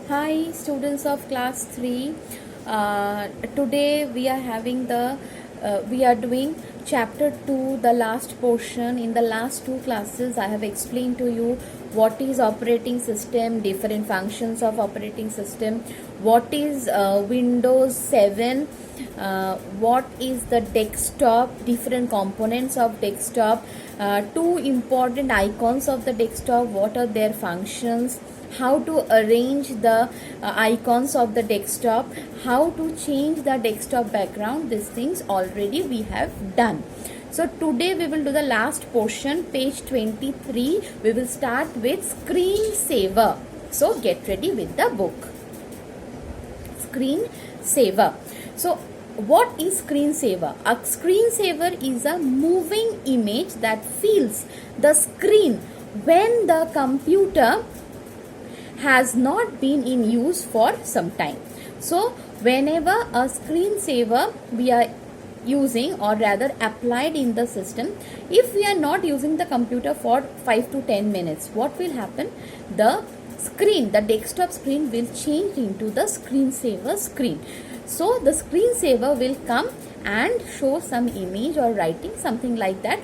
Hi students of class 3. Today we are doing chapter 2, the last portion. In the last two classes I have explained to you what is operating system, different functions of operating system, what is Windows 7, what is the desktop, different components of desktop, two important icons of the desktop, what are their functions, how to arrange the icons of the desktop, how to change the desktop background. These things already we have done. So today we will do the last portion, page 23. We will start with screensaver. So get ready with the book. Screensaver. So what is screensaver? A screensaver is a moving image that fills the screen when the computer has not been in use for some time. So whenever a screensaver we are using, or rather applied in the system, if we are not using the computer for 5 to 10 minutes, what will happen? The desktop screen will change into the screensaver screen. So the screensaver will come and show some image or writing, something like that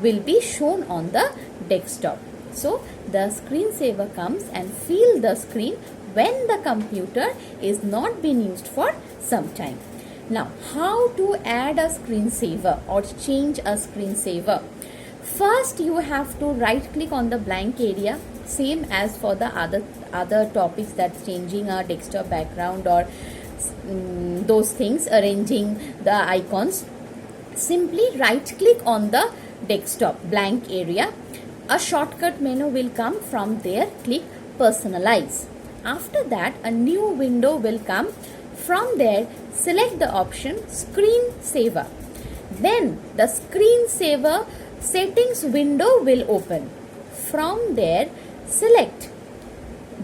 will be shown on the desktop. So the screensaver comes and fill the screen when the computer is not being used for some time. Now, how to add a screensaver or change a screensaver? First, you have to right click on the blank area, same as for the other topics, that's changing a desktop background or those things, arranging the icons. Simply right click on the desktop blank area. A shortcut menu will come. From there, click personalize. After that, a new window will come. From there, select the option screensaver. Then the screensaver settings window will open. From there, select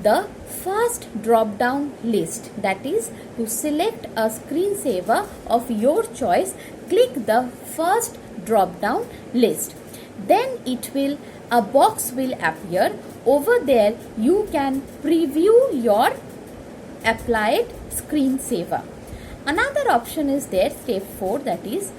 the first drop down list, that is to select a screensaver of your choice. Click the first drop down list. Then a box will appear. Over there you can preview your applied screensaver. Another option is there, step 4, that is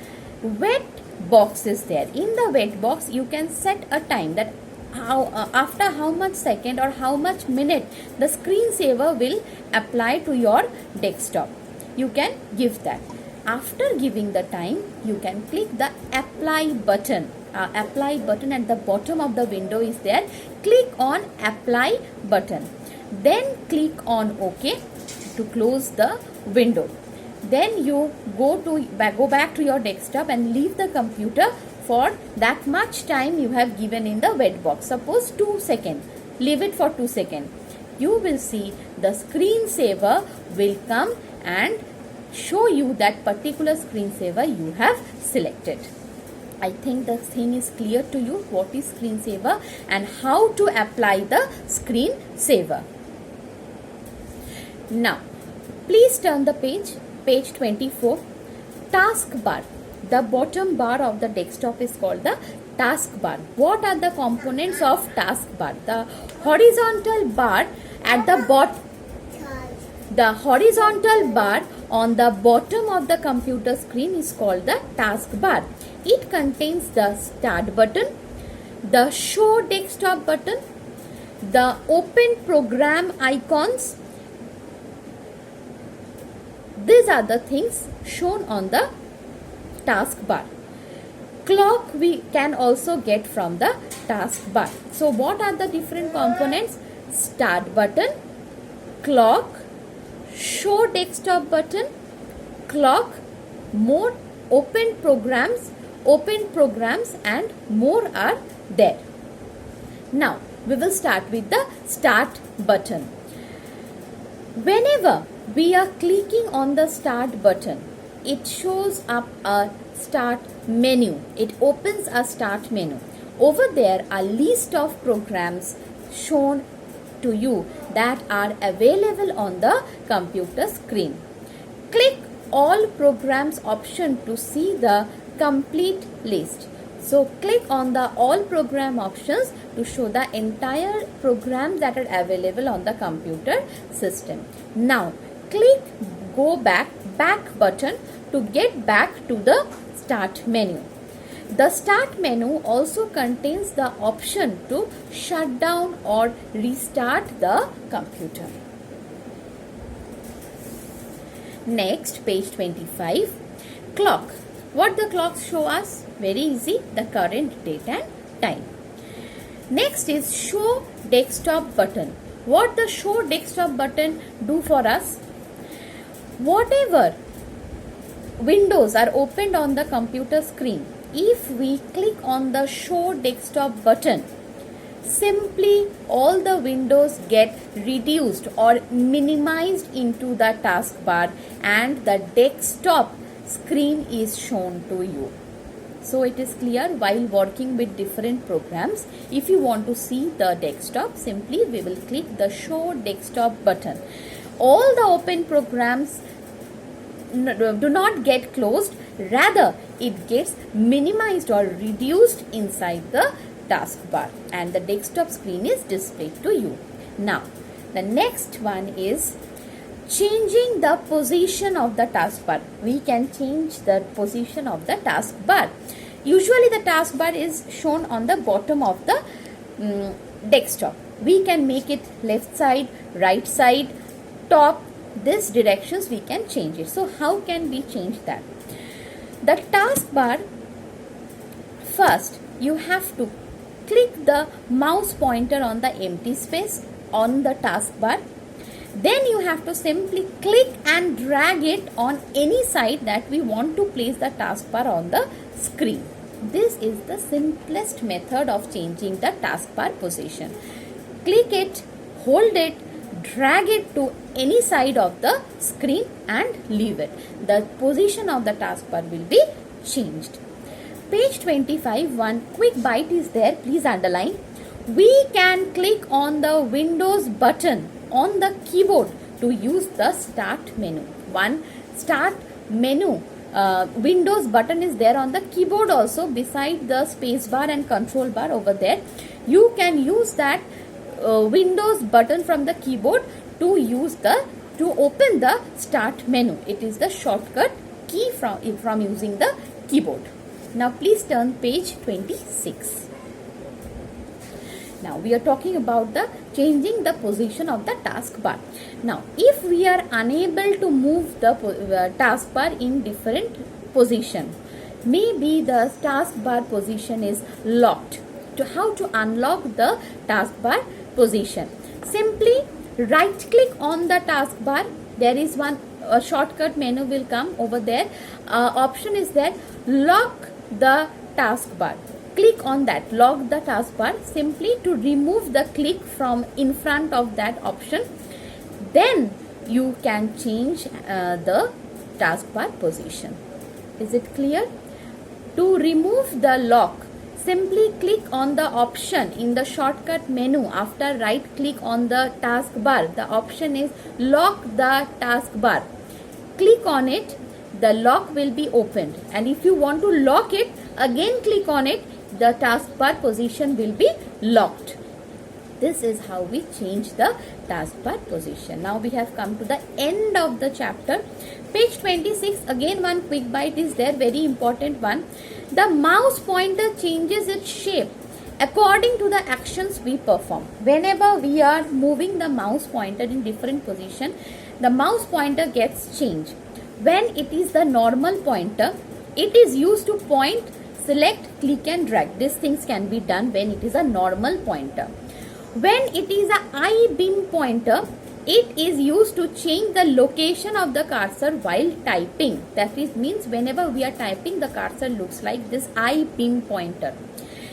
wet box is there. In the wet box you can set a time, that after how much second or how much minute the screensaver will apply to your desktop. You can give that. After giving the time, you can click the apply button. Apply button at the bottom of the window is there. Click on apply button. Then click on OK to close the window. Then you go back to your desktop and leave the computer for that much time you have given in the wet box. Suppose 2 seconds. Leave it for 2 seconds. You will see the screensaver will come and show you that particular screensaver you have selected. I think the thing is clear to you, what is screensaver and how to apply the screensaver. Now, please turn the page 24. Taskbar. The bottom bar of the desktop is called the taskbar. What are the components of taskbar? The horizontal bar at the bottom. The horizontal bar on the bottom of the computer screen is called the taskbar. It contains the start button, the show desktop button, the open program icons. These are the things shown on the taskbar. Clock we can also get from the taskbar. So what are the different components? Start button, clock, show desktop button, clock, more open programs and more are there. Now we will start with the start button. Whenever we are clicking on the start button, it shows up a start menu. It opens a start menu. Over there are list of programs shown to you that are available on the computer screen. Click all programs option to see the complete list. So click on the all program options to show the entire programs that are available on the computer system. Now click go back button to get back to the start menu. The start menu also contains the option to shut down or restart the computer. Next, page 25, clock. What the clocks show us? Very easy, the current date and time. Next is show desktop button. What the show desktop button do for us? Whatever windows are opened on the computer screen, if we click on the show desktop button, simply all the windows get reduced or minimized into the taskbar and the desktop screen is shown to you. So it is clear, while working with different programs, if you want to see the desktop, simply we will click the show desktop button. All the open programs do not get closed, rather it gets minimized or reduced inside the taskbar and the desktop screen is displayed to you. Now the next one is changing the position of the taskbar. We can change the position of the taskbar. Usually the taskbar is shown on the bottom of the desktop. We can make it left side, right side, top. These directions we can change it. So how can we change that? The taskbar, first you have to click the mouse pointer on the empty space on the taskbar. Then you have to simply click and drag it on any side that we want to place the taskbar on the screen. This is the simplest method of changing the taskbar position. Click it, hold it, drag it to any side of the screen and leave it. The position of the taskbar will be changed. Page 25, one quick bite is there, please underline. We can click on the Windows button on the keyboard to use the start menu. One start menu Windows button is there on the keyboard also, beside the space bar and control bar over there. You can use that Windows button from the keyboard to open the start menu. It is the shortcut key from using the keyboard. Now please turn page 26. Now we are talking about the changing the position of the taskbar. Now if we are unable to move the taskbar in different position, maybe the taskbar position is locked. How to unlock the taskbar position? Simply right click on the taskbar. There is a shortcut menu will come over there. Option is there, lock the taskbar. Click on that, lock the taskbar, simply to remove the click from in front of that option. Then you can change the taskbar position. Is it clear? To remove the lock, simply click on the option in the shortcut menu. After right click on the taskbar, the option is lock the taskbar. Click on it, the lock will be opened, and if you want to lock it, again click on it, the taskbar position will be locked. This is how we change the taskbar position. Now we have come to the end of the chapter. Page 26, again one quick bite is there, very important one. The mouse pointer changes its shape according to the actions we perform. Whenever we are moving the mouse pointer in different position, the mouse pointer gets changed. When it is the normal pointer, it is used to point, select, click and drag. These things can be done when it is a normal pointer. When it is a I-beam pointer, it is used to change the location of the cursor while typing. That means whenever we are typing, the cursor looks like this I-beam pointer.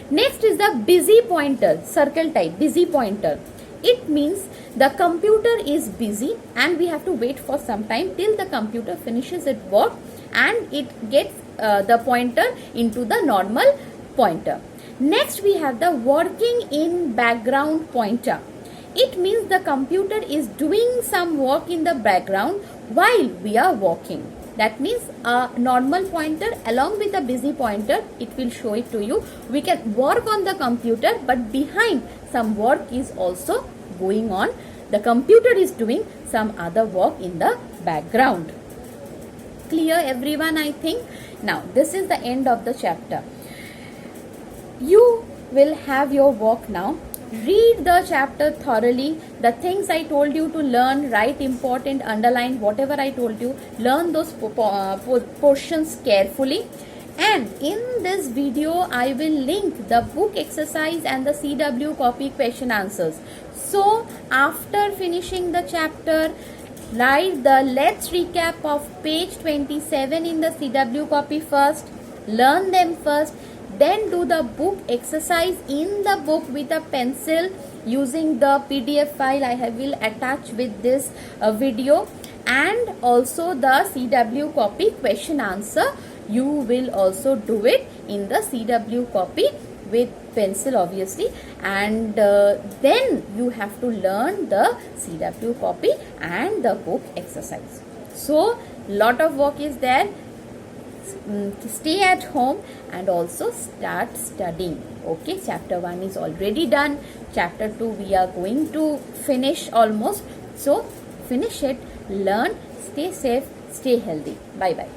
Next is the busy pointer, circle type, busy pointer. It means the computer is busy and we have to wait for some time till the computer finishes its work and it gets the pointer into the normal pointer. Next we have the working in background pointer. It means the computer is doing some work in the background while we are working. That means a normal pointer along with a busy pointer, it will show it to you. We can work on the computer, but behind some work is also going on. The computer is doing some other work in the background. Clear everyone, I think. Now this is the end of the chapter. You will have your work now. Read the chapter thoroughly. The things I told you to learn, write important, underline whatever I told you. Learn those portions carefully. And in this video, I will link the book exercise and the CW copy question answers. So after finishing the chapter, write the let's recap of page 27 in the CW copy first. Learn them first. Then do the book exercise in the book with a pencil using the PDF file I will attach with this video, and also the CW copy question answer. You will also do it in the CW copy with pencil obviously, and then you have to learn the CW copy and the book exercise. So lot of work is there. Stay at home and also start studying. Okay, chapter 1 is already done. Chapter 2 we are going to finish almost. So finish it, learn, stay safe, stay healthy. Bye bye.